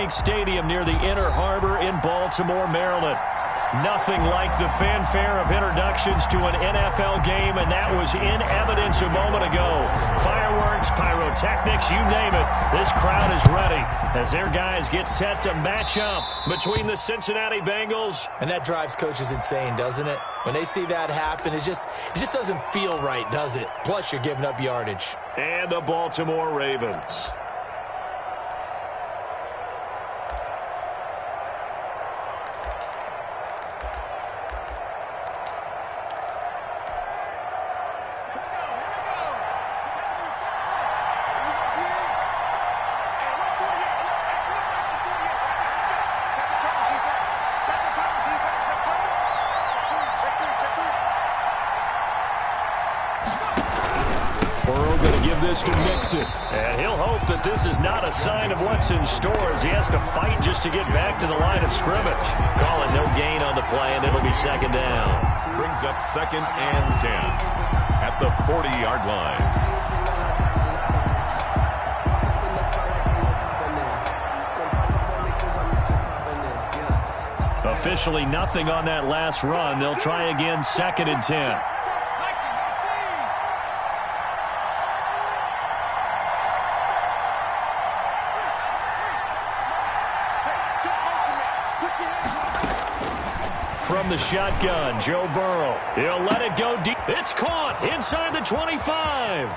Bank Stadium near the Inner Harbor in Baltimore, Maryland. Nothing like the fanfare of introductions to an NFL game, and that was in evidence a moment ago. Fireworks, pyrotechnics, you name it. This crowd is ready as their guys get set to match up between the Cincinnati Bengals. And that drives coaches insane, doesn't it? When they see that happen, it just doesn't feel right, does it? Plus, you're giving up yardage. And the Baltimore Ravens. To mix it. And he'll hope that this is not a sign of what's in store as he has to fight just to get back to the line of scrimmage. Call it no gain on the play, and it'll be second down. Brings up 2nd and 10 at the 40-yard line. Officially nothing on that last run. They'll try again 2nd and 10. From the shotgun, Joe Burrow. He'll let it go deep. It's caught inside the 25.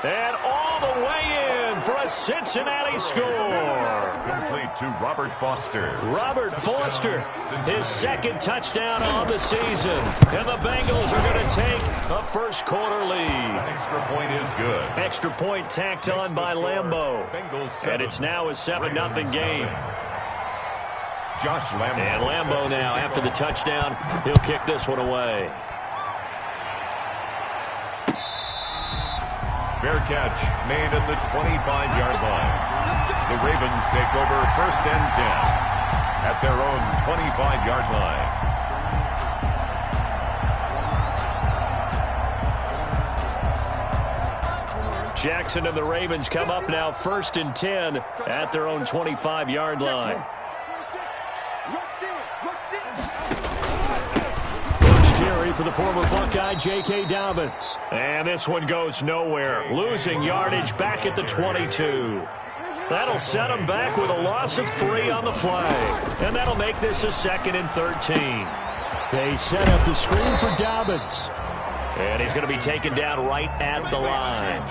And all the way in for a Cincinnati score. Complete to Robert Foster. Robert Foster, his 2nd touchdown on the season. And the Bengals are going to take a first quarter lead. The extra point is good. Extra point tacked on by Lambeau. And it's now a 7-0 game. Josh Lambeau. And Lambeau now, after the touchdown, he'll kick this one away. Fair catch made at the 25-yard line. The Ravens take over 1st and 10 at their own 25-yard line. Jackson and the Ravens come up now 1st and 10 at their own 25-yard line. For the former Buckeye, J.K. Dobbins. And this one goes nowhere. Losing yardage back at the 22. That'll set him back with a loss of 3 on the play. And that'll make this a 2nd and 13. They set up the screen for Dobbins. And he's going to be taken down right at the line.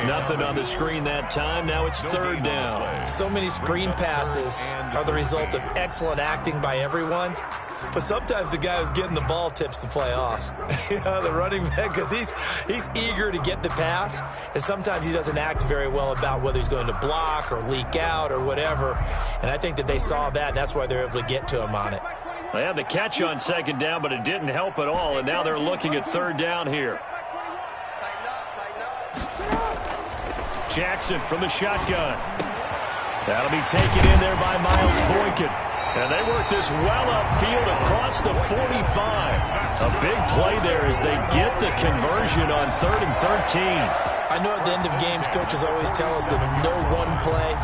Nothing on the screen that time. Now it's 3rd down. So many screen passes are the result of excellent acting by everyone. But sometimes the guy who's getting the ball tips the play off. The running back, because he's eager to get the pass, and sometimes he doesn't act very well about whether he's going to block or leak out or whatever. And I think that they saw that, and that's why they're able to get to him on it. They had the catch on 2nd down, but it didn't help at all, and now they're looking at 3rd down here. Jackson from the shotgun. That'll be taken in there by Miles Boykin. And they work this well upfield across the 45. A big play there as they get the conversion on 3rd and 13. I know at the end of games, coaches always tell us that no one play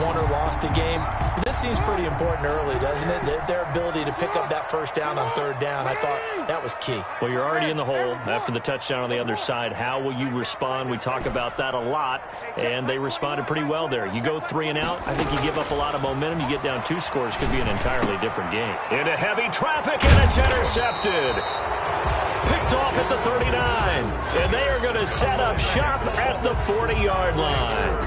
won or lost a game. This seems pretty important early, doesn't it? Their ability to pick up that 1st down on 3rd down, I thought that was key. Well, you're already in the hole after the touchdown on the other side. How will you respond? We talk about that a lot, and they responded pretty well there. You go 3 and out, I think you give up a lot of momentum. You get down 2 scores, could be an entirely different game. Into heavy traffic, and it's intercepted. Picked off at the 39, and they are going to set up shop at the 40-yard line.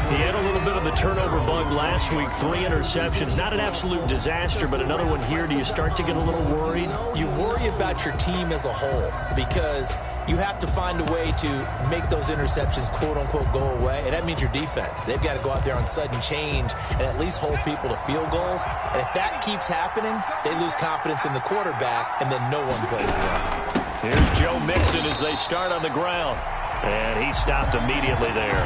He had a little bit of the turnover bug last week, 3 interceptions. Not an absolute disaster, but another one here. Do you start to get a little worried? You worry about your team as a whole because you have to find a way to make those interceptions, quote-unquote, go away, and that means your defense. They've got to go out there on sudden change and at least hold people to field goals, and if that keeps happening, they lose confidence in the quarterback, and then no one plays well. Here's Joe Mixon as they start on the ground. And he stopped immediately there.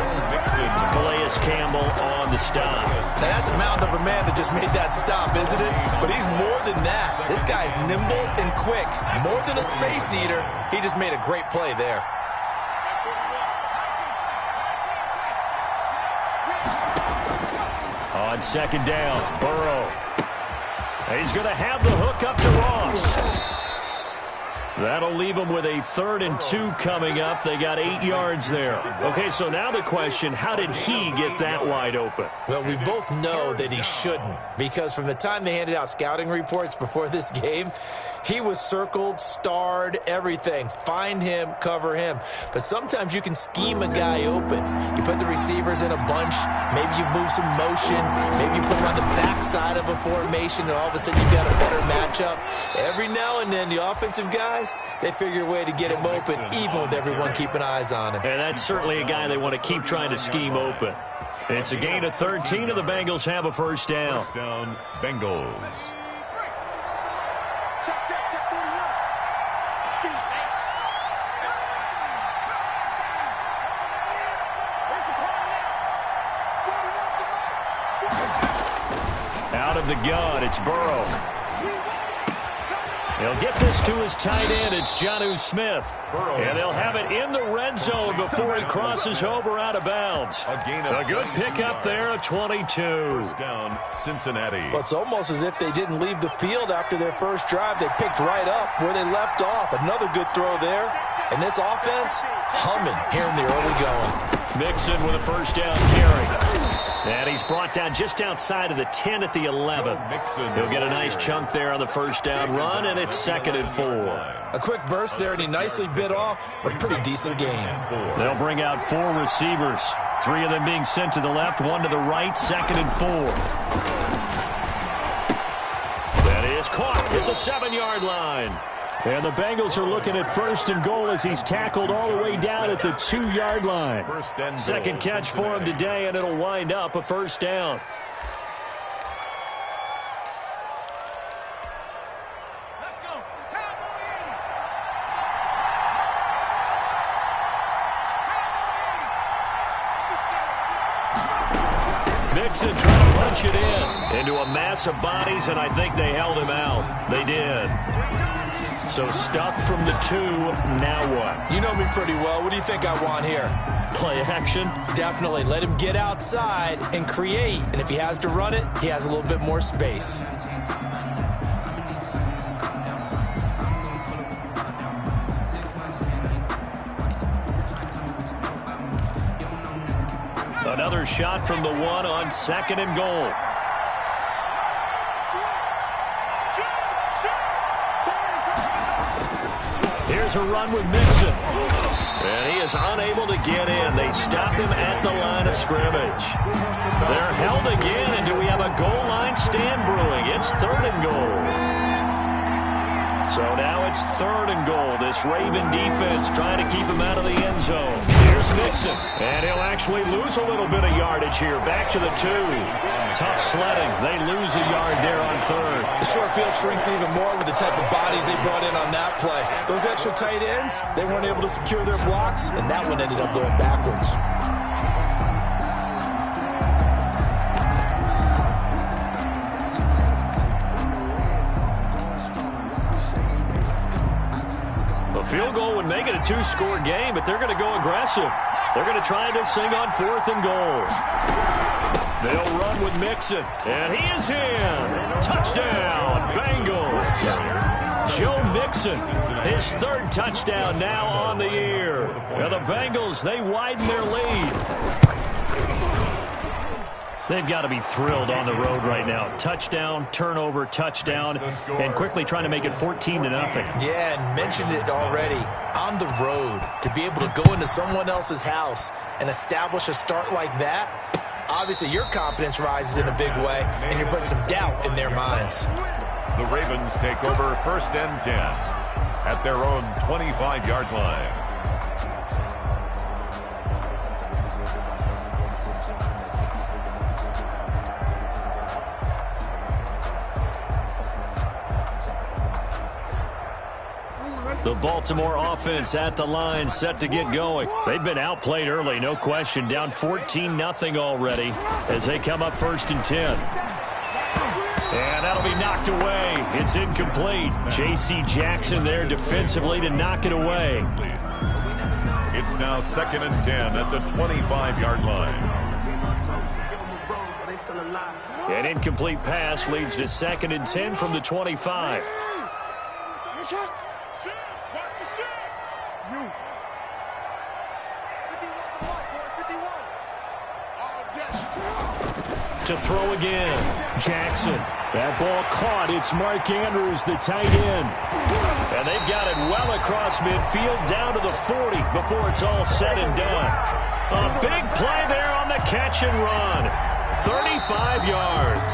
Calais Campbell on the stop. Now that's a mountain of a man that just made that stop, isn't it? But he's more than that. This guy's nimble and quick. More than a space eater. He just made a great play there. On second down, Burrow. He's going to have the hook up to Ross. That'll leave them with a 3rd and 2 coming up. They got 8 yards there. Okay, so now the question, how did he get that wide open? Well, we both know that he shouldn't, because from the time they handed out scouting reports before this game, he was circled, starred, everything. Find him, cover him. But sometimes you can scheme a guy open. You put the receivers in a bunch. Maybe you move some motion. Maybe you put him on the backside of a formation, and all of a sudden you've got a better matchup. Every now and then, the offensive guys, they figure a way to get him open, even with everyone keeping eyes on him. And that's certainly a guy they want to keep trying to scheme open. It's a gain of 13, and the Bengals have a first down. First down, Bengals. Out of the gun, it's Burrow. He'll get this to his tight end. It's Jonnu Smith. And they'll have it in the red zone before he crosses over out of bounds. A good pickup there, a 22. First down, Cincinnati. Well, it's almost as if they didn't leave the field after their first drive. They picked right up where they left off. Another good throw there. And this offense, humming here in the early going. Mixon with a first down carry. And he's brought down just outside of the 10 at the 11. He'll get a nice chunk there on the first down run, and it's 2nd and 4. A quick burst there, and he nicely bit off a pretty decent game. They'll bring out 4 receivers, 3 of them being sent to the left, 1 to the right, 2nd and 4. That is caught at the 7-yard line. And the Bengals are looking at 1st and goal as he's tackled all the way down at the 2-yard line. Second catch for him today, and it'll wind up a first down. Mixon trying to punch it in into a mass of bodies, and I think they held him out. They did. So stuffed from the 2, now what? You know me pretty well. What do you think I want here? Play action? Definitely. Let him get outside and create. And if he has to run it, he has a little bit more space. Another shot from the 1 on 2nd and goal. Here's a run with Mixon. And he is unable to get in. They stopped him at the line of scrimmage. They're held again, and do we have a goal line stand brewing? It's 3rd and goal. So now it's 3rd and goal. This Raven defense trying to keep him out of the end zone. Here's Mixon. And he'll actually lose a little bit of yardage here. Back to the 2. Tough sledding. They lose a yard there on 3rd. The short field shrinks even more with the type of bodies they brought in on that play. Those extra tight ends, they weren't able to secure their blocks, and that one ended up going backwards. Field goal would make it a 2-score game, but they're going to go aggressive. They're going to try this thing on 4th and goal. They'll run with Mixon, and he is in. Touchdown, Bengals. Joe Mixon, his 3rd touchdown now on the year. And the Bengals, they widen their lead. They've got to be thrilled on the road right now. Touchdown, turnover, touchdown, and quickly trying to make it 14-0. Yeah, and mentioned it already. On the road, to be able to go into someone else's house and establish a start like that, obviously your confidence rises in a big way, and you're putting some doubt in their minds. The Ravens take over 1st and 10 at their own 25-yard line. The Baltimore offense at the line, set to get going. They've been outplayed early, no question. Down 14-0 already as they come up 1st and 10. And that'll be knocked away. It's incomplete. J.C. Jackson there defensively to knock it away. It's now 2nd and 10 at the 25-yard line. An incomplete pass leads to 2nd and 10 from the 25. To throw again. Jackson. That ball caught. It's Mark Andrews, the tight end. And they've got it well across midfield down to the 40 before it's all said and done. A big play there on the catch and run. 35 yards.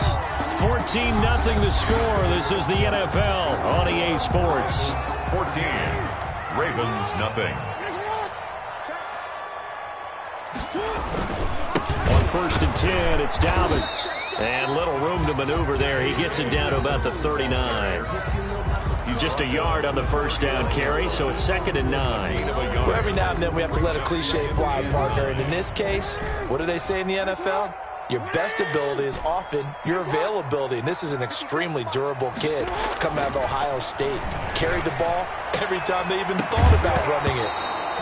14-0 the score. This is the NFL on EA Sports. 14. Ravens nothing. On 1st and 10, it's Dobbins. And little room to maneuver there. He gets it down to about the 39. He's just a yard on the first down carry, so it's 2nd and 9. Well, every now and then we have to let a cliche fly, partner. And in this case, what do they say in the NFL? Your best ability is often your availability. And this is an extremely durable kid coming out of Ohio State. Carried the ball every time they even thought about running it.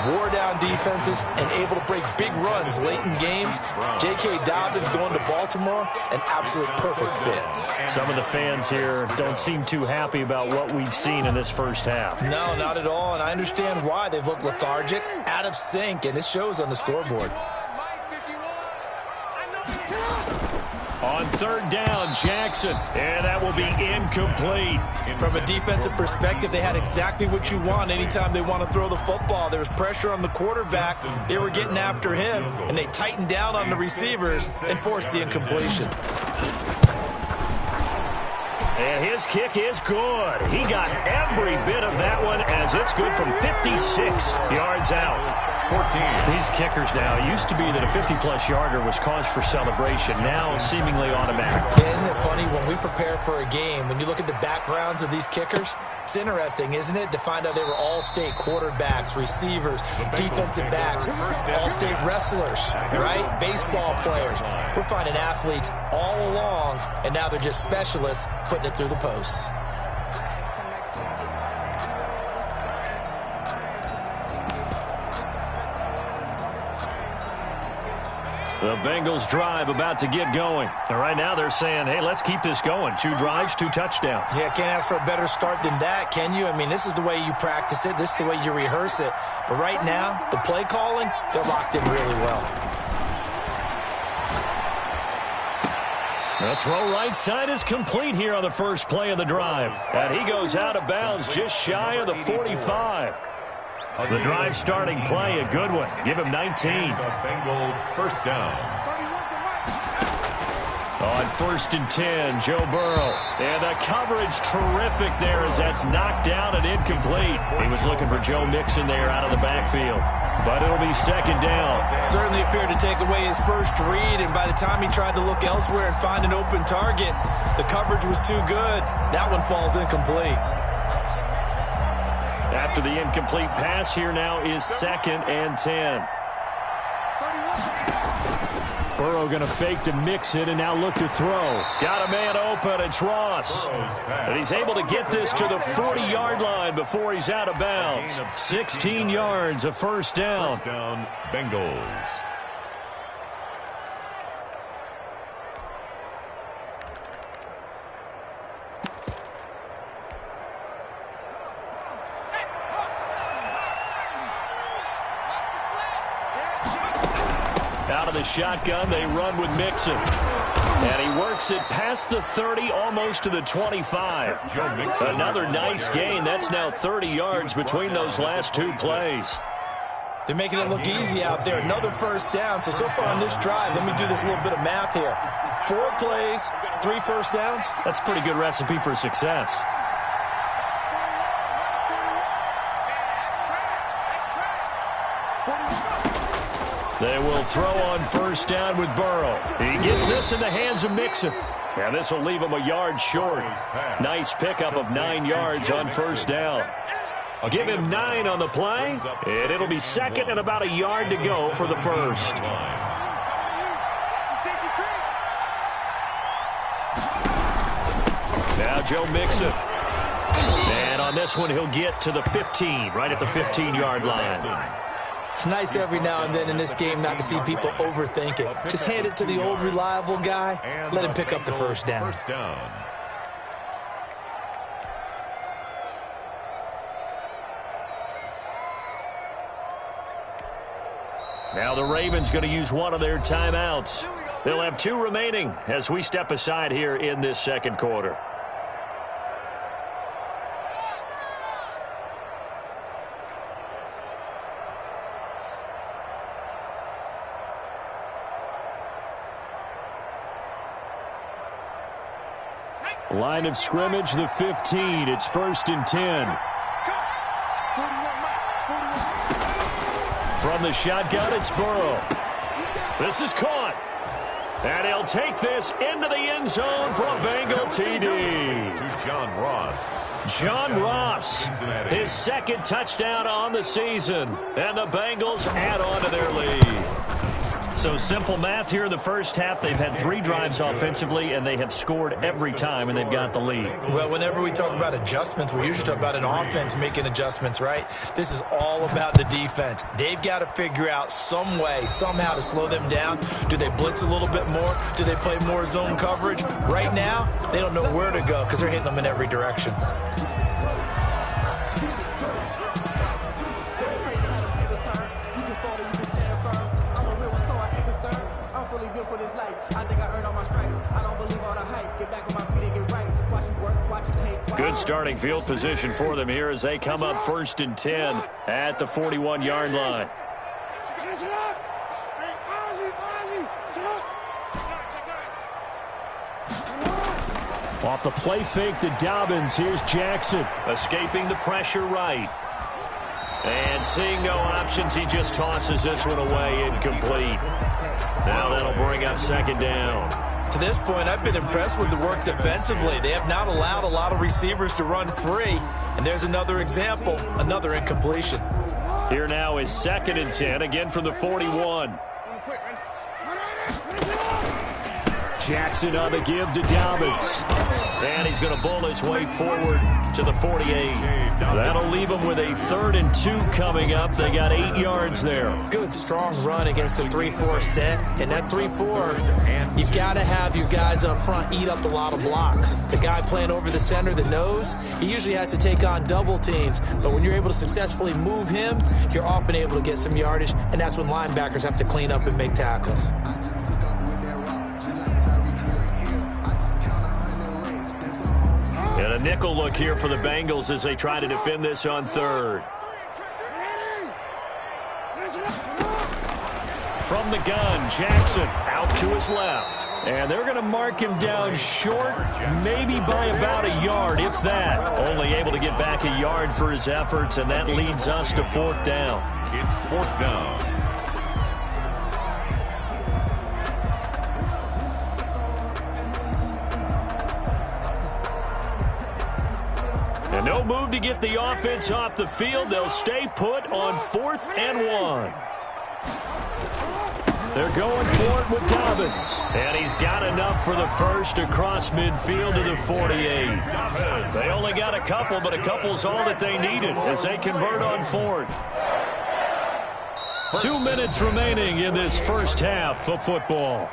Wore down defenses and able to break big runs late in games. J.K. Dobbins going to Baltimore, an absolute perfect fit. Some of the fans here don't seem too happy about what we've seen in this first half. No, not at all, and I understand why. They've looked lethargic, out of sync, and it shows on the scoreboard. On 3rd down, Jackson, and that will be incomplete. From a defensive perspective, they had exactly what you want anytime they want to throw the football. There was pressure on the quarterback. They were getting after him, and they tightened down on the receivers and forced the incompletion. And his kick is good. He got every bit of that one as it's good from 56 yards out. 14. These kickers now, it used to be that a 50-plus yarder was cause for celebration. Now seemingly automatic. Yeah, isn't it funny when we prepare for a game, when you look at the backgrounds of these kickers, it's interesting, isn't it, to find out they were all-state quarterbacks, receivers, defensive backs, all-state wrestlers, right? Baseball players. We're finding athletes all along, and now they're just specialists putting it through the posts. The Bengals drive about to get going. And right now they're saying, hey, let's keep this going. 2 drives, 2 touchdowns. Yeah, can't ask for a better start than that, can you? I mean, this is the way you practice it. This is the way you rehearse it. But right now, the play calling, they're locked in really well. The throw right side is complete here on the first play of the drive. And he goes out of bounds just shy of the 45. The drive starting play, a good one. Give him 19. Bengal first down. On 1st and 10, Joe Burrow. And the coverage terrific there as that's knocked down and incomplete. He was looking for Joe Mixon there out of the backfield. But it'll be 2nd down. Certainly appeared to take away his first read, and by the time he tried to look elsewhere and find an open target, the coverage was too good. That one falls incomplete. After the incomplete pass, here now is 2nd and 10. Burrow going to fake to mix it and now look to throw. Got a man open. It's Ross. And he's able to get this to the 40-yard line before he's out of bounds. 16 yards, a first down. First down, Bengals. Out of the shotgun, they run with Mixon. And he works it past the 30, almost to the 25. Another nice gain. That's now 30 yards between those last 2 plays. They're making it look easy out there. Another first down. So far on this drive, let me do this little bit of math here. 4 plays, 3 first downs. That's a pretty good recipe for success. They will throw on first down with Burrow. He gets this in the hands of Mixon. And this will leave him a yard short. Nice pickup of 9 yards on first down. Give him 9 on the play, and it'll be 2nd and about a yard to go for the first. Now Joe Mixon. And on this one, he'll get to the 15, right at the 15-yard line. It's nice every now and then in this game not to see people overthink it. Just hand it to the old reliable guy, let him pick up the first down. Now the Ravens going to use one of their timeouts. They'll have 2 remaining as we step aside here in this second quarter. Line of scrimmage, the 15. It's 1st and 10. From the shotgun, it's Burrow. This is caught. And he'll take this into the end zone for a Bengal TD. To John Ross. John Ross, his 2nd touchdown on the season. And the Bengals add on to their lead. So simple math here in the first half. They've had 3 drives offensively, and they have scored every time, and they've got the lead. Well, whenever we talk about adjustments, we usually talk about an offense making adjustments, right? This is all about the defense. They've got to figure out some way, somehow to slow them down. Do they blitz a little bit more? Do they play more zone coverage? Right now, they don't know where to go because they're hitting them in every direction. Good starting field position for them here as they come up 1st and 10 at the 41-yard line. Off the play fake to Dobbins. Here's Jackson. Escaping the pressure right. And seeing no options, he just tosses this one away, incomplete. Now that'll bring up 2nd down. To this point, I've been impressed with the work defensively. They have not allowed a lot of receivers to run free. And there's another example, another incompletion. Here now is 2nd and 10, again from the 41. Jackson on the give to Dobbins. And he's going to bull his way forward to the 48. That'll leave him with a 3rd and 2 coming up. They got 8 yards there. Good, strong run against the 3-4 set. And that 3-4, you've got to have your guys up front eat up a lot of blocks. The guy playing over the center, the nose, he usually has to take on double teams. But when you're able to successfully move him, you're often able to get some yardage. And that's when linebackers have to clean up and make tackles. And a nickel look here for the Bengals as they try to defend this on 3rd. From the gun, Jackson out to his left. And they're going to mark him down short, maybe by about a yard, if that. Only able to get back a yard for his efforts, and that leads us to 4th down. It's 4th down. And no move to get the offense off the field. They'll stay put on 4th and 1. They're going for it with Dobbins. And he's got enough for the first across midfield to the 48. They only got a couple, but a couple's all that they needed as they convert on 4th. 2 minutes remaining in this first half of football.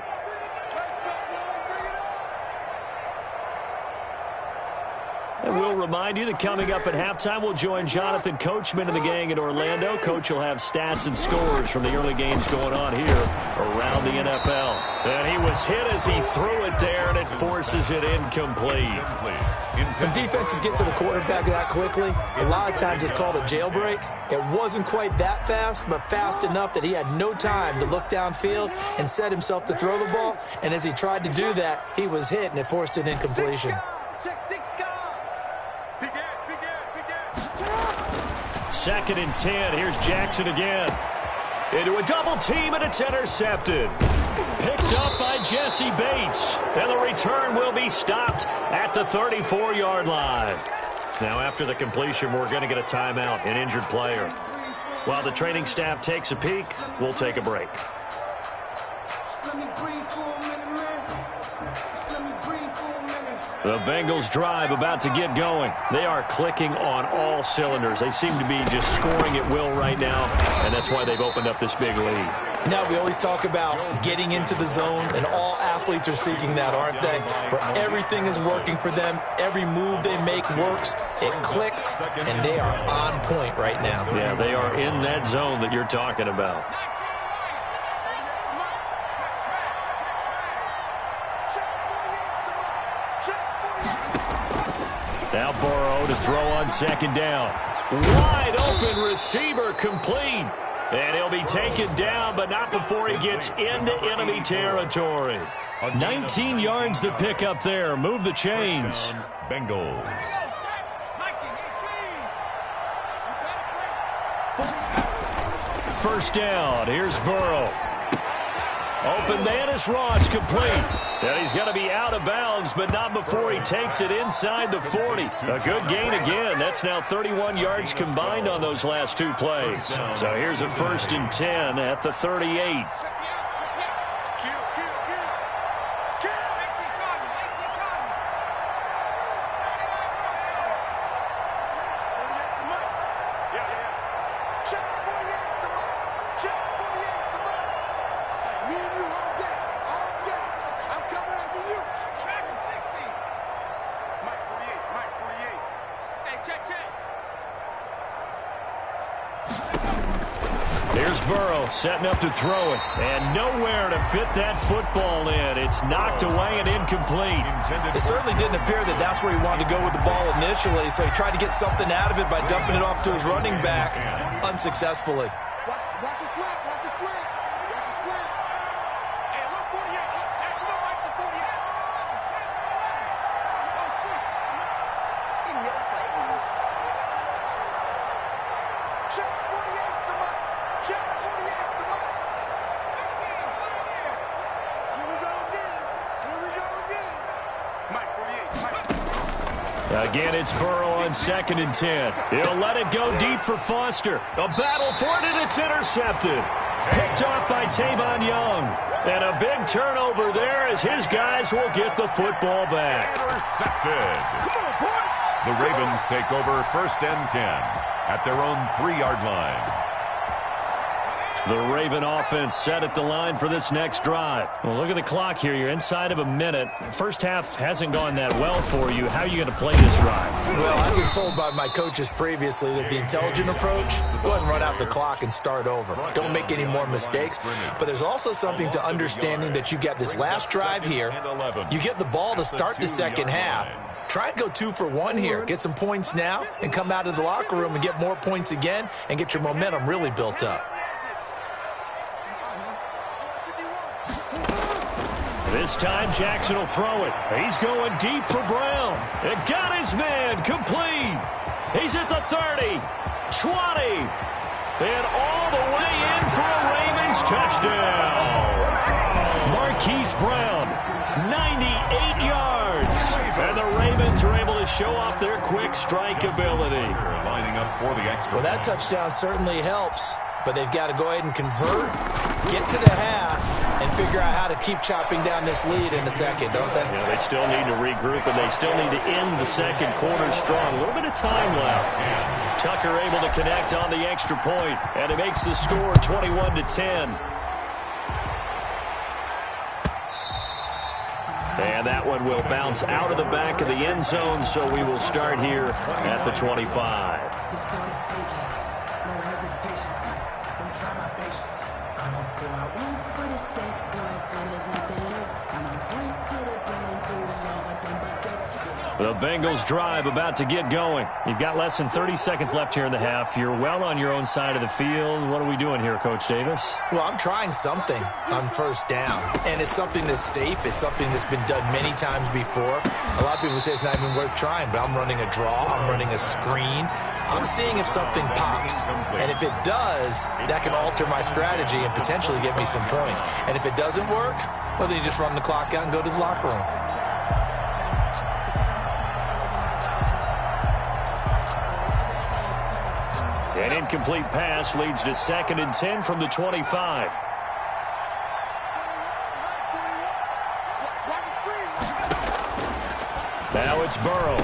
And we'll remind you that coming up at halftime, we'll join Jonathan Coachman and the gang in Orlando. Coach will have stats and scores from the early games going on here around the NFL. And he was hit as he threw it there, and it forces it incomplete. When defenses get to the quarterback that quickly, a lot of times it's called a jailbreak. It wasn't quite that fast, but fast enough that he had no time to look downfield and set himself to throw the ball. And as he tried to do that, he was hit, and it forced an incompletion. 2nd and 10. Here's Jackson again. Into a double team, and it's intercepted. Picked up by Jesse Bates. And the return will be stopped at the 34-yard line. Now, after the completion, we're going to get a timeout, an injured player. While the training staff takes a peek, we'll take a break. Let me breathe for a minute, man. Let me breathe for a minute. The Bengals drive about to get going. They are clicking on all cylinders. They seem to be just scoring at will right now, and that's why they've opened up this big lead. Now, we always talk about getting into the zone, and all athletes are seeking that, aren't they? Where everything is working for them. Every move they make works. It clicks, and they are on point right now. Yeah, they are in that zone that you're talking about. Now Burrow to throw on second down. Wide open receiver complete. And he'll be taken down, but not before he gets into enemy territory. 19 yards to pick up there. Move the chains. Bengals. First down. Here's Burrow. Open man is Ross, complete. And he's going to be out of bounds, but not before he takes it inside the 40. A good gain again. That's now 31 yards combined on those last two plays. So here's a 1st and 10 at the 38. Here's Burrow setting up to throw it, and nowhere to fit that football in. It's knocked away and incomplete. It certainly didn't appear that that's where he wanted to go with the ball initially, so he tried to get something out of it by dumping it off to his running back unsuccessfully. Watch it slap, watch it slap, watch it slap. Hey, look, 48, come on, Mike, the 48. In your face. Check 48's the mic. Check 48's the mic. Here we go again. Here we go again. Mike 48, Mike. Again, it's Burrow on 2nd and 10. He'll let it go deep for Foster. A battle for it, and it's intercepted. Picked off by Tavon Young. And a big turnover there as his guys will get the football back. Intercepted. Come on, boy. The Ravens take over 1st and 10 at their own 3-yard line. The Raven offense set at the line for this next drive. Well, look at the clock here. You're inside of a minute. First half hasn't gone that well for you. How are you going to play this drive? Well, I've been told by my coaches previously that the intelligent approach, go ahead and run out the clock and start over. Don't make any more mistakes. But there's also something to understanding that you get this last drive here. You get the ball to start the second half. Try and go 2 for 1 here. Get some points now and come out of the locker room and get more points again and get your momentum really built up. This time Jackson will throw it. He's going deep for Brown. It got his man complete. He's at the 30, 20, and all the way in for a Ravens touchdown. Marquise Brown, 98 yards. And the Ravens are able to show off their quick strike ability. Lining up for the extra. Well, that touchdown certainly helps, but they've got to go ahead and convert, get to the half, and figure out how to keep chopping down this lead in the second, don't they? Yeah, they still need to regroup, and they still need to end the second quarter strong. A little bit of time left. Tucker able to connect on the extra point, and it makes the score 21-10. And that one will bounce out of the back of the end zone, so we will start here at the 25. The Bengals drive about to get going. You've got less than 30 seconds left here in the half. You're well on your own side of the field. What are we doing here, Coach Davis? Well, I'm trying something on first down, and it's something that's safe. It's something that's been done many times before. A lot of people say it's not even worth trying, but I'm running a draw. I'm running a screen. I'm seeing if something pops, and if it does, that can alter my strategy and potentially get me some points. And if it doesn't work, well, then you just run the clock out and go to the locker room. An incomplete pass leads to 2nd and 10 from the 25. Now it's Burrow.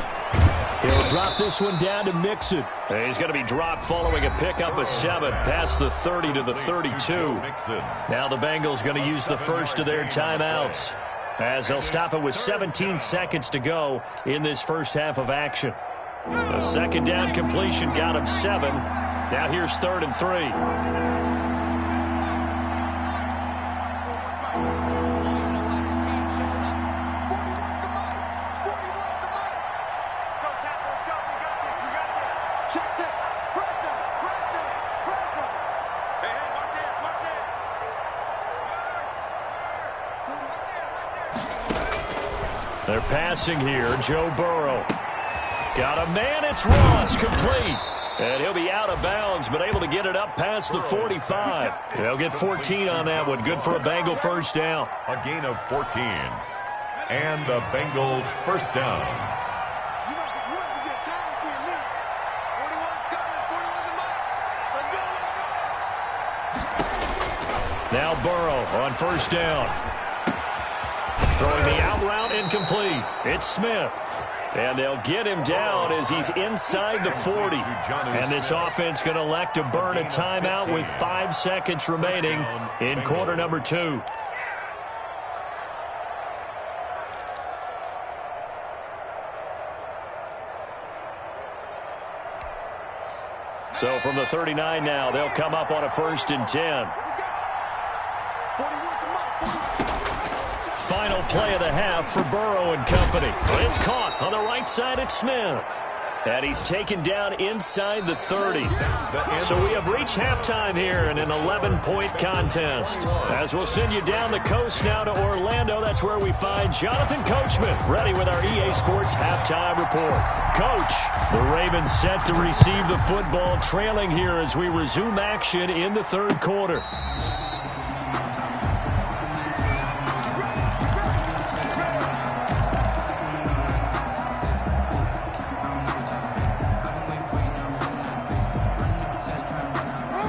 He'll drop this one down to Mixon. He's going to be dropped following a pickup of 7 past the 30 to the 32. Now the Bengals going to use the first of their timeouts, as they'll stop it with 17 seconds to go in this first half of action. A second down completion got him 7. Now here's 3rd and 3. They're passing here. Joe Burrow. Got a man. It's Ross. Complete. And he'll be out of bounds, but able to get it up past the 45. They'll get 14 on that one. Good for a Bengal first down. A gain of 14. And the Bengal first down. Now Burrow on first down. Throwing the out route, incomplete. It's Smith. And they'll get him down as he's inside the 40. And this offense going to elect to burn a timeout with 5 seconds remaining in quarter number 2. So from the 39 now, they'll come up on a 1st and 10. Final play of the half for Burrow and company. It's caught on the right side at Smith. And he's taken down inside the 30. So we have reached halftime here in an 11-point contest. As we'll send you down the coast now to Orlando, that's where we find Jonathan Coachman, ready with our EA Sports halftime report. Coach, the Ravens set to receive the football, trailing here as we resume action in the 3rd quarter.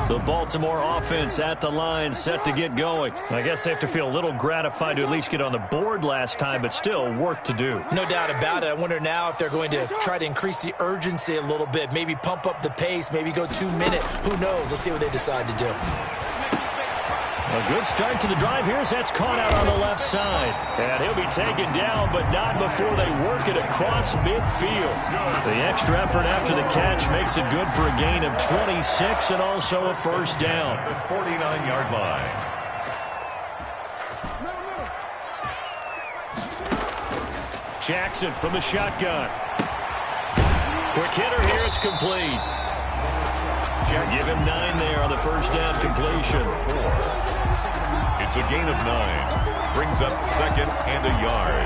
The Baltimore offense at the line, set to get going. I guess they have to feel a little gratified to at least get on the board last time, but still work to do. No doubt about it. I wonder now if they're going to try to increase the urgency a little bit, maybe pump up the pace, maybe go 2 minute. Who knows? Let's see what they decide to do. A good start to the drive here as that's caught out on the left side. And he'll be taken down, but not before they work it across midfield. The extra effort after the catch makes it good for a gain of 26 and also a first down. The 49-yard line. Jackson from the shotgun. Quick hitter here, it's complete. Give him 9 there on the first down completion. It's a gain of 9. Brings up 2nd and a yard.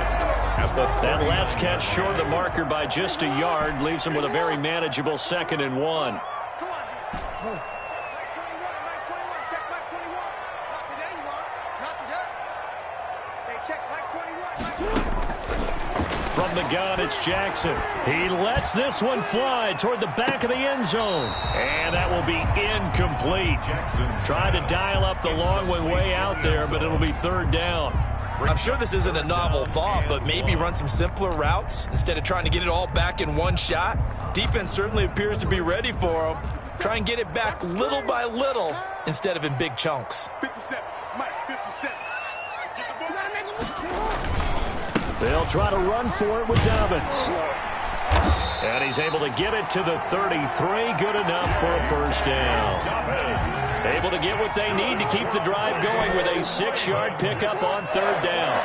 That last catch short of the marker by just a yard leaves him with a very manageable 2nd and 1. From the gun, it's Jackson. He lets this one fly toward the back of the end zone. And that will be incomplete. Jackson tried to dial up the long one way out there, but it'll be 3rd down. I'm sure this isn't a novel thought, but maybe run some simpler routes instead of trying to get it all back in one shot. Defense certainly appears to be ready for him. Try and get it back little by little instead of in big chunks. 57, Mike, 57. They'll try to run for it with Dobbins. And he's able to get it to the 33. Good enough for a first down. Able to get what they need to keep the drive going with a 6-yard pickup on 3rd down.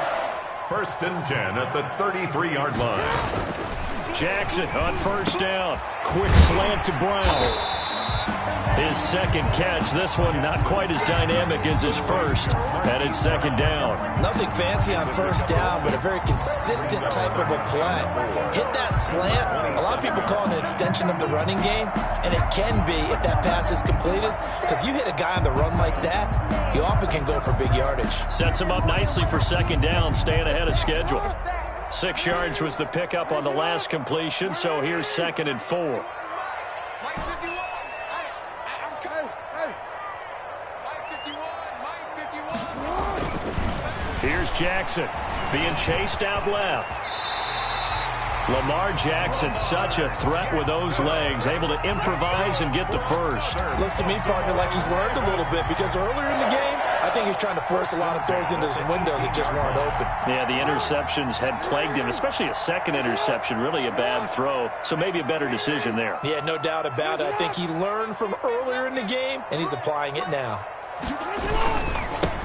1st and 10 at the 33-yard line. Jackson on first down. Quick slant to Brown. His 2nd catch. This one not quite as dynamic as his first. And it's 2nd down. Nothing fancy on first down, but a very consistent type of a play. Hit that slant. A lot of people call it an extension of the running game, and it can be if that pass is completed, because you hit a guy on the run like that, he often can go for big yardage. Sets him up nicely for 2nd down, staying ahead of schedule. 6 yards was the pickup on the last completion, so here's 2nd and 4. Here's Jackson being chased out left. Lamar Jackson, such a threat with those legs, able to improvise and get the first. Looks to me, partner, like he's learned a little bit because earlier in the game, I think he's trying to force a lot of throws into some windows that just weren't open. Yeah, the interceptions had plagued him, especially a second interception, really a bad throw, so maybe a better decision there. Yeah, no doubt about it. I think he learned from earlier in the game, and he's applying it now.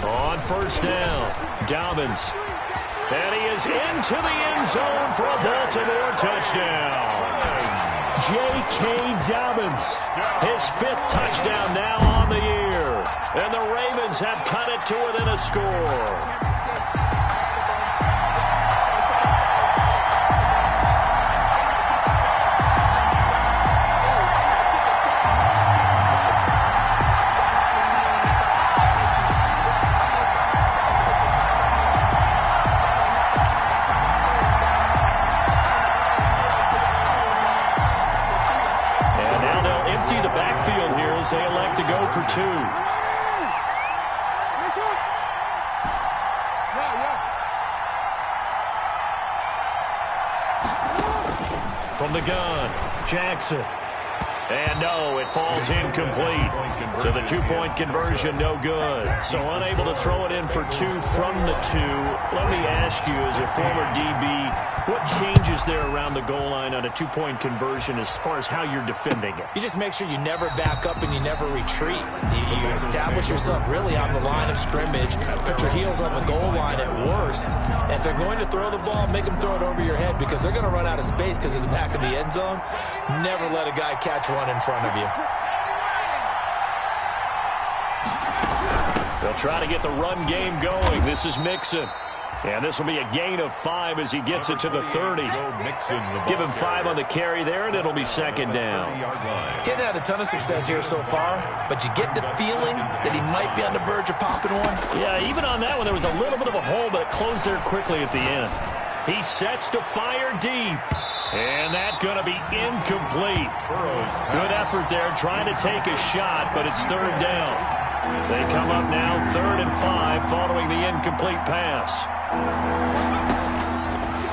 On first down, Dobbins. And he is into the end zone for a Baltimore touchdown. J.K. Dobbins, his 5th touchdown now on the year. And the Ravens have cut it to within a score. They elect to go for 2. From the gun, Jackson. And no, it falls incomplete. So the 2-point conversion, no good. So unable to throw it in for 2 from the 2. Let me ask you, as a former DB, what changes there around the goal line on a 2-point conversion as far as how you're defending it? You just make sure you never back up and you never retreat. You establish yourself really on the line of scrimmage, put your heels on the goal line at worst. And if they're going to throw the ball, make them throw it over your head because they're going to run out of space because of the back of the end zone. Never let a guy catch one in front of you. They'll try to get the run game going. This is Mixon. And this will be a gain of 5 as he gets it to the 30. Give him 5 on the carry there, and it'll be second down. He hasn't had a ton of success here so far, but you get the feeling that he might be on the verge of popping one. Yeah, even on that one, there was a little bit of a hole, but it closed there quickly at the end. He sets to fire deep. And that's going to be incomplete. Good effort there trying to take a shot, but it's third down. They come up now 3rd and 5 following the incomplete pass.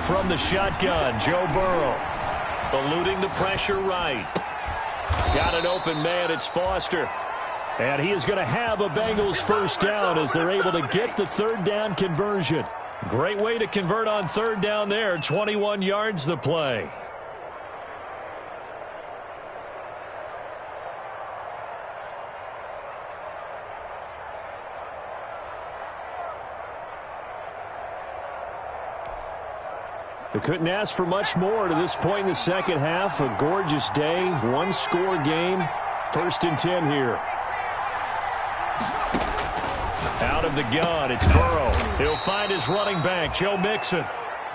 From the shotgun, Joe Burrow. Eluding the pressure right. Got an open man, it's Foster. And he is going to have a Bengals first down as they're able to get the 3rd down conversion. Great way to convert on 3rd down there. 21 yards the play. They couldn't ask for much more to this point in the second half. A gorgeous day, 1-score game. 1st and 10 here. Out of the gun, it's Burrow. He'll find his running back, Joe Mixon.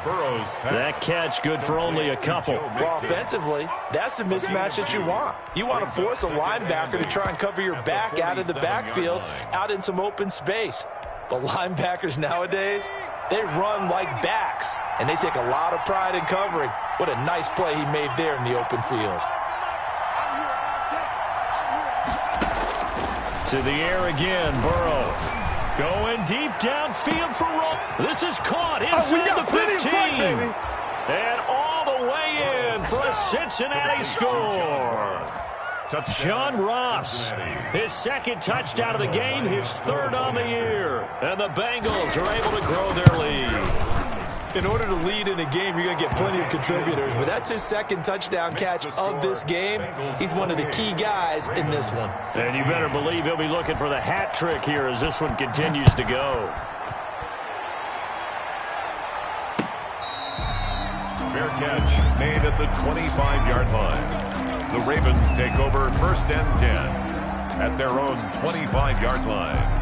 Burrow's pass. That catch good for only a couple. Well, offensively, that's the mismatch that you want. You want to force a linebacker to try and cover your back out of the backfield, out in some open space. But linebackers nowadays, they run like backs, and they take a lot of pride in covering. What a nice play he made there in the open field. To the air again, Burrow. Going deep downfield for Roll. This is caught inside the 15. And all the way in for a Cincinnati score. John Ross, his 2nd touchdown of the game, his 3rd on the year. And the Bengals are able to grow their lead. In order to lead in a game, you're going to get plenty of contributors, but that's his 2nd touchdown catch of this game. He's one of the key guys in this one. And you better believe he'll be looking for the hat trick here as this one continues to go. Fair catch made at the 25-yard line. The Ravens take over 1st and 10 at their own 25-yard line.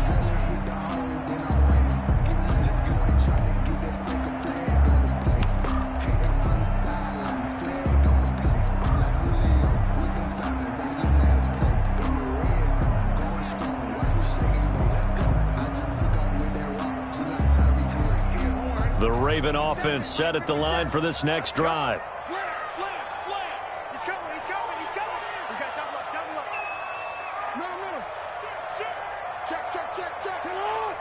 The Raven offense set at the line for this next drive. Slam. He's coming. We got double up. No. Check. Sit on.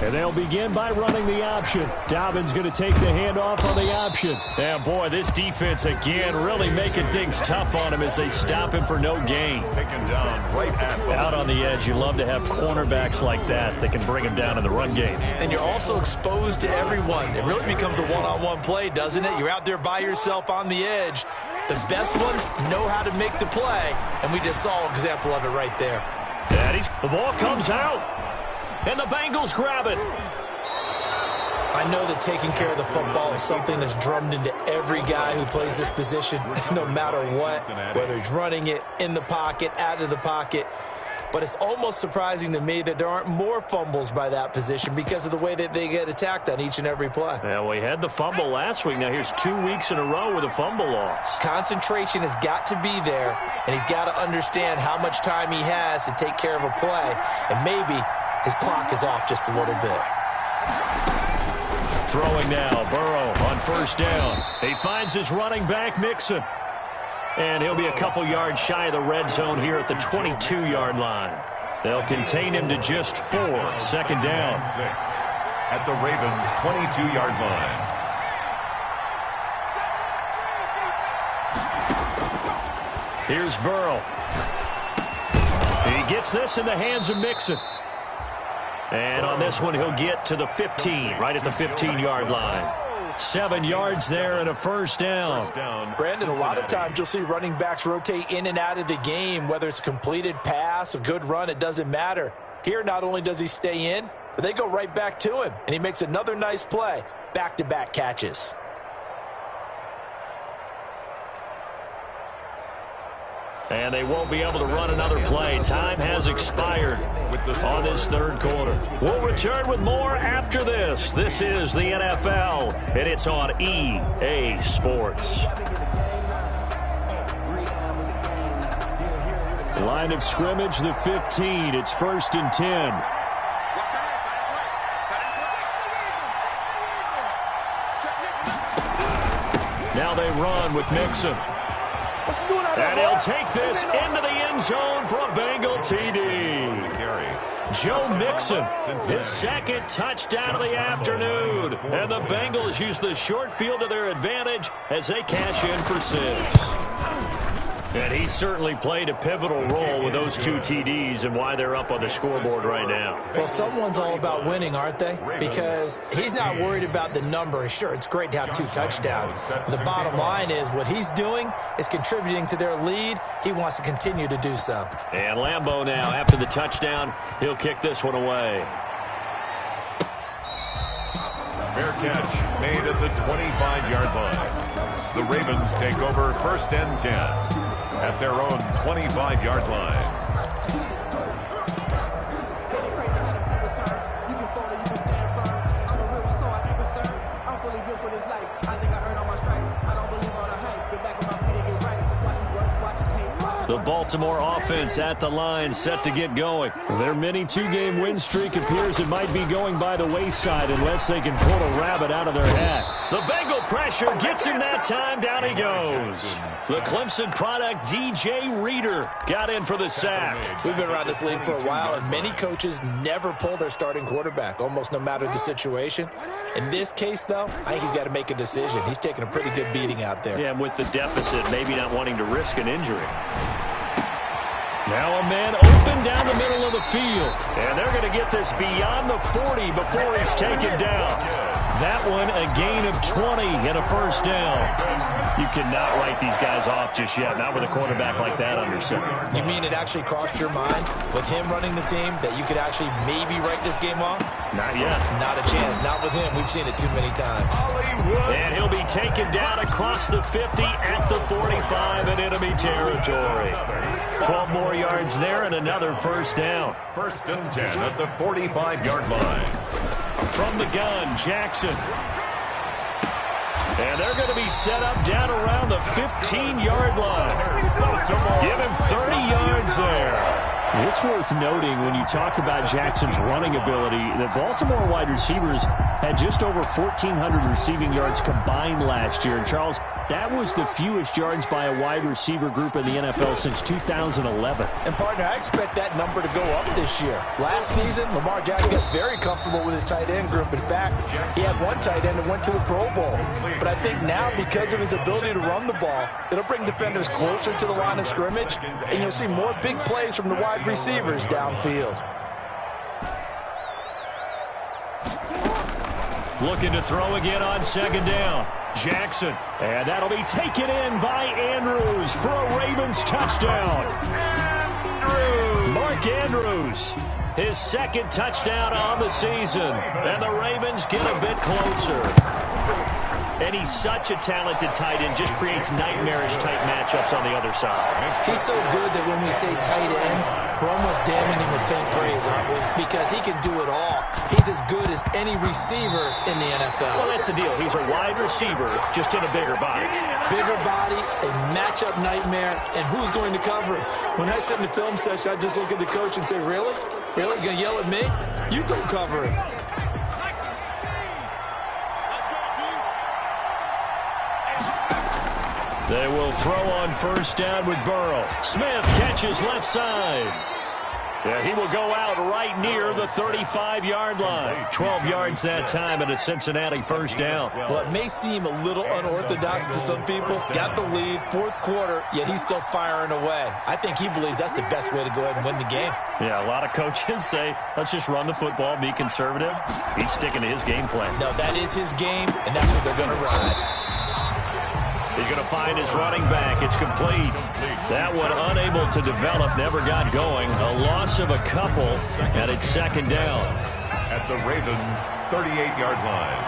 And they'll begin by running the option. Dobbins going to take the handoff on the option. And boy, this defense again really making things tough on him as they stop him for no gain. Taken down right at out on the edge. You love to have cornerbacks like that can bring him down in the run game. And you're also exposed to everyone. It really becomes a one-on-one play, doesn't it? You're out there by yourself on the edge. The best ones know how to make the play, and we just saw an example of it right there. And the ball comes out, and the Bengals grab it. I know that taking care of the football is something that's drummed into every guy who plays this position, no matter what, whether he's running it, in the pocket, out of the pocket. But it's almost surprising to me that there aren't more fumbles by that position because of the way that they get attacked on each and every play. Yeah, we had the fumble last week. Now here's 2 weeks in a row with a fumble loss. Concentration has got to be there, and he's got to understand how much time he has to take care of a play, and maybe his clock is off just a little bit. Throwing now, Burrow on first down. He finds his running back, Mixon. And he'll be a couple yards shy of the red zone here at the 22-yard line. They'll contain him to just 4. Second down. 6 at the Ravens' 22-yard line. Here's Burrow. He gets this in the hands of Mixon. And on this one, he'll get to the 15, right at the 15-yard line. 7 yards there and a first down. Brandon, a lot of times you'll see running backs rotate in and out of the game, whether it's a completed pass, a good run, it doesn't matter. Here, not only does he stay in, but they go right back to him, and he makes another nice play, back-to-back catches. And they won't be able to run another play. Time has expired on this third quarter. We'll return with more after this. This is the NFL, and it's on EA Sports. Line of scrimmage, the 15. It's 1st and 10. Now they run with Mixon. And he'll take this into the end zone for a Bengal TD. Joe Mixon, his second touchdown of the afternoon. And the Bengals use the short field to their advantage as they cash in for 6. And he certainly played a pivotal role with those 2 TDs and why they're up on the scoreboard right now. Well, someone's all about winning, aren't they? Because he's not worried about the number. Sure, it's great to have 2 touchdowns. But the bottom line is what he's doing is contributing to their lead. He wants to continue to do so. And Lambeau now, after the touchdown, he'll kick this one away. Fair catch made at the 25-yard line. The Ravens take over 1st and 10. At their own 25-yard line. The Baltimore offense at the line, set to get going. Their mini 2-game win streak appears it might be going by the wayside unless they can pull a rabbit out of their hat. The Bengal pressure gets him that time. Down he goes. The Clemson product, DJ Reader, got in for the sack. We've been around this league for a while, and many coaches never pull their starting quarterback, almost no matter the situation. In this case, though, I think he's got to make a decision. He's taking a pretty good beating out there. Yeah, and with the deficit, maybe not wanting to risk an injury. Now a man open down the middle of the field. And they're going to get this beyond the 40 before he's taken down. That one a gain of 20 and a first down. You cannot write these guys off just yet, not with a quarterback like that under center. You mean it actually crossed your mind with him running the team that you could actually maybe write this game off? Not yet. Not a chance. Not with him. We've seen it too many times. And he'll be taken down across the 50 at the 45 in enemy territory. 12 more yards there and another first down. 1st and 10 at the 45-yard line. From the gun, Jackson. And they're going to be set up down around the 15-yard line. Give him 30 yards there. It's worth noting when you talk about Jackson's running ability that Baltimore wide receivers had just over 1,400 receiving yards combined last year. And, Charles, that was the fewest yards by a wide receiver group in the NFL since 2011. And, partner, I expect that number to go up this year. Last season, Lamar Jackson got very comfortable with his tight end group. In fact, he had one tight end that went to the Pro Bowl. But I think now, because of his ability to run the ball, it'll bring defenders closer to the line of scrimmage, and you'll see more big plays from the wide receivers downfield. Looking to throw again on second down. Jackson, and that'll be taken in by Andrews for a Ravens touchdown. Mark Andrews, his second touchdown on the season, and the Ravens get a bit closer. And he's such a talented tight end, just creates nightmarish-type matchups on the other side. He's so good that when we say tight end, we're almost damning him with faint praise, aren't we? Because he can do it all. He's as good as any receiver in the NFL. Well, that's the deal. He's a wide receiver, just in a bigger body. Bigger body, a matchup nightmare, and who's going to cover him? When I sit in the film session, I just look at the coach and say, really? Really? You going to yell at me? You go cover him. They will throw on first down with Burrow. Smith catches left side. Yeah, he will go out right near the 35-yard line. 12 yards that time and a Cincinnati first down. Well, it may seem a little unorthodox to some people. Got the lead, fourth quarter, yet he's still firing away. I think he believes that's the best way to go ahead and win the game. Yeah, a lot of coaches say, let's just run the football, be conservative. He's sticking to his game plan. No, that is his game, and that's what they're going to ride. He's going to find his running back. It's complete. That one unable to develop, never got going. A loss of a couple, and it's second down. At the Ravens' 38-yard line.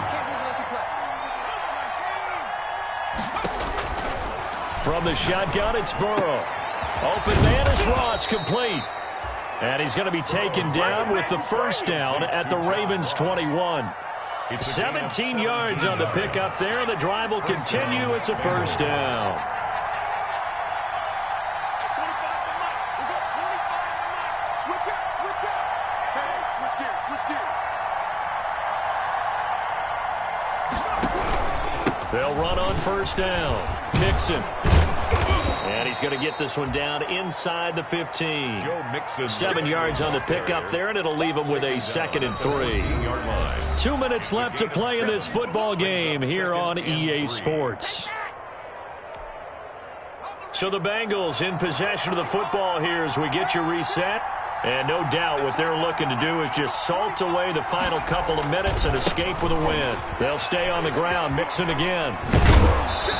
From the shotgun, it's Burrow. Open man is Ross, complete. And he's going to be taken down with the first down at the Ravens' 21. 17 yards on the pickup there. The drive will continue. It's a first down. Switch up. Hey, switch gears. They'll run on first down. Mixon. And he's going to get this one down inside the 15. 7 yards on the pickup there, and it'll leave him with a 2nd and 3. 2 minutes left to play in this football game here on EA Sports. So the Bengals in possession of the football here as we get you reset. And no doubt what they're looking to do is just salt away the final couple of minutes and escape with a win. They'll stay on the ground, Mixon again.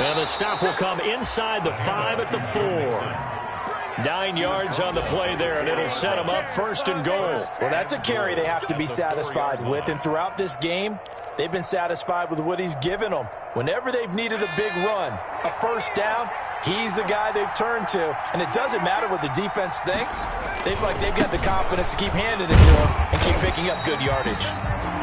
And the stop will come inside the 5 at the 4. 9 yards on the play there, and it'll set them up 1st and goal. Well, that's a carry they have to be satisfied with. And throughout this game, they've been satisfied with what he's given them. Whenever they've needed a big run, a first down, he's the guy they've turned to. And it doesn't matter what the defense thinks. They've got the confidence to keep handing it to him and keep picking up good yardage.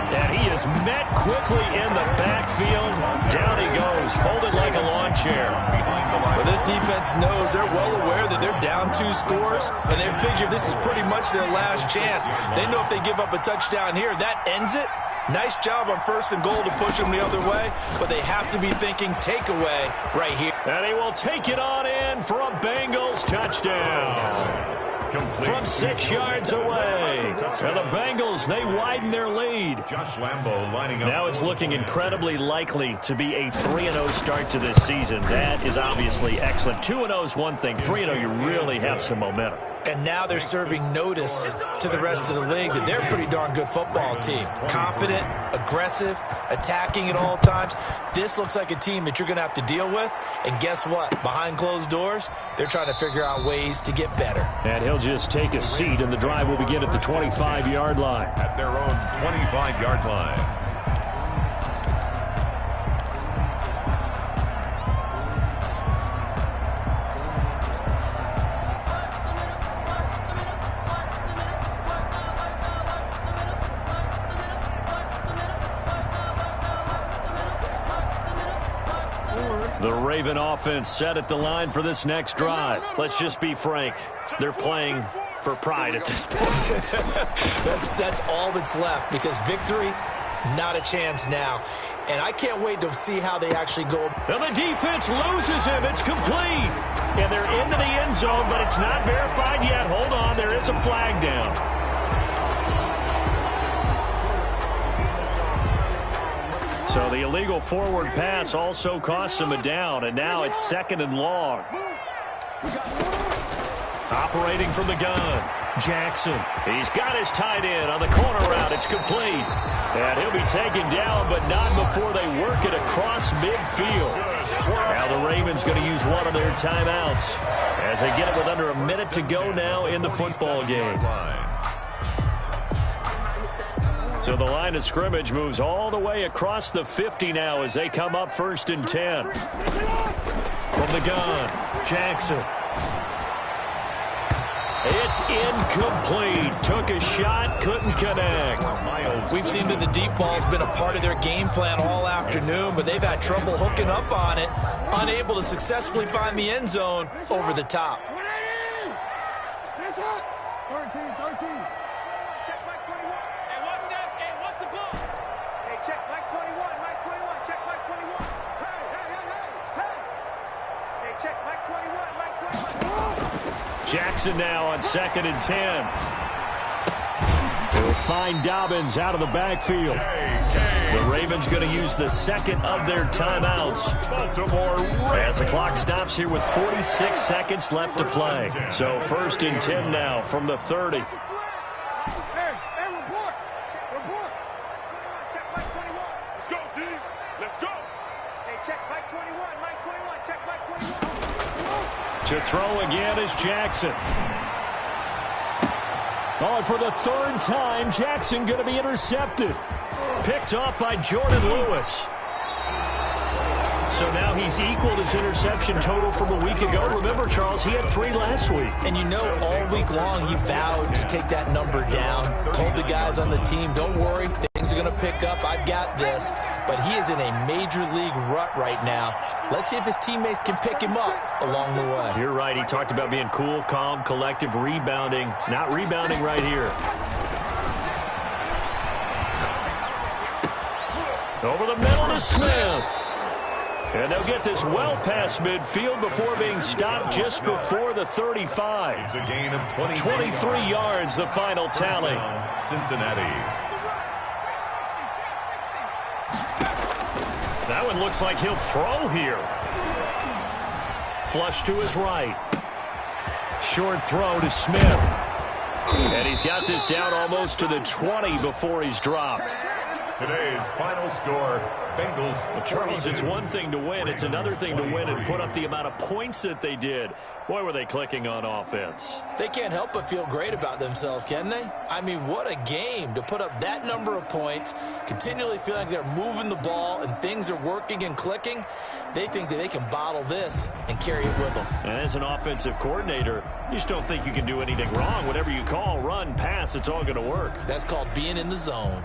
And he is met quickly in the backfield. Down he goes, folded like a lawn chair. Well, this defense knows, they're well aware that they're down 2 scores, and they figure this is pretty much their last chance. They know if they give up a touchdown here, that ends it. Nice job on 1st and goal to push them the other way, but they have to be thinking takeaway right here. And he will take it on in for a Bengals touchdown. From 6 yards away. And the Bengals, they widen their lead. Josh Lambo lining up. Now it's looking incredibly likely to be a 3-0 start to this season. That is obviously excellent. 2-0 is one thing. 3-0, you really have some momentum. And now they're serving notice to the rest of the league that they're a pretty darn good football team. Confident, aggressive, attacking at all times. This looks like a team that you're going to have to deal with. And guess what? Behind closed doors, they're trying to figure out ways to get better. And he'll just take a seat, and the drive will begin at the 25-yard line. At their own 25-yard line. The Raven offense set at the line for this next drive. Let's just be frank. They're playing for pride at this point. That's all that's left, because victory, not a chance now. And I can't wait to see how they actually go. Well, the defense loses him. It's complete. And they're into the end zone, but it's not verified yet. Hold on. There is a flag down. So the illegal forward pass also costs him a down, and now it's 2nd and long. Operating from the gun, Jackson. He's got his tight end on the corner route. It's complete. And he'll be taken down, but not before they work it across midfield. Now the Ravens going to use one of their timeouts as they get it with under a minute to go now in the football game. So the line of scrimmage moves all the way across the 50 now as they come up 1st and 10. From the gun, Jackson. It's incomplete. Took a shot, couldn't connect. We've seen that the deep ball's been a part of their game plan all afternoon, but they've had trouble hooking up on it, unable to successfully find the end zone over the top. 13. Check Mike 21. Hey, what's that? Hey, what's the ball? Hey, check Mike 21. Mike 21. Check Mike 21. Hey. Hey, check Mike 21. Mike 21. Jackson now on 2nd and 10. They'll find Dobbins out of the backfield. The Ravens going to use the 2nd of their timeouts as the clock stops here with 46 seconds left to play. So 1st and 10 now from the 30. Hey, report. Check Mike 21. Let's go, D. Let's go. Hey, check Mike 21. Mike 21. Check Mike 21. To throw again is Jackson. Oh, and for the 3rd time, Jackson going to be intercepted. Picked off by Jordan Lewis. So now he's equaled his interception total from a week ago. Remember, Charles, he had 3 last week. And you know, all week long he vowed to take that number down. Told the guys on the team, don't worry, things are going to pick up. I've got this. But he is in a major league rut right now. Let's see if his teammates can pick him up along the way. You're right. He talked about being cool, calm, collective, rebounding. Not rebounding right here. Over the middle to Smith. And they'll get this well past midfield before being stopped just before the 35. It's a gain of 23 yards, the final tally. Cincinnati. That one looks like he'll throw here. Flush to his right. Short throw to Smith. And he's got this down almost to the 20 before he's dropped. Today's final score, Bengals. Well, Charles, it's one thing to win. It's another thing to win and put up the amount of points that they did. Boy, were they clicking on offense. They can't help but feel great about themselves, can they? I mean, what a game to put up that number of points, continually feeling like they're moving the ball and things are working and clicking. They think that they can bottle this and carry it with them. And as an offensive coordinator, you just don't think you can do anything wrong. Whatever you call, run, pass, it's all going to work. That's called being in the zone.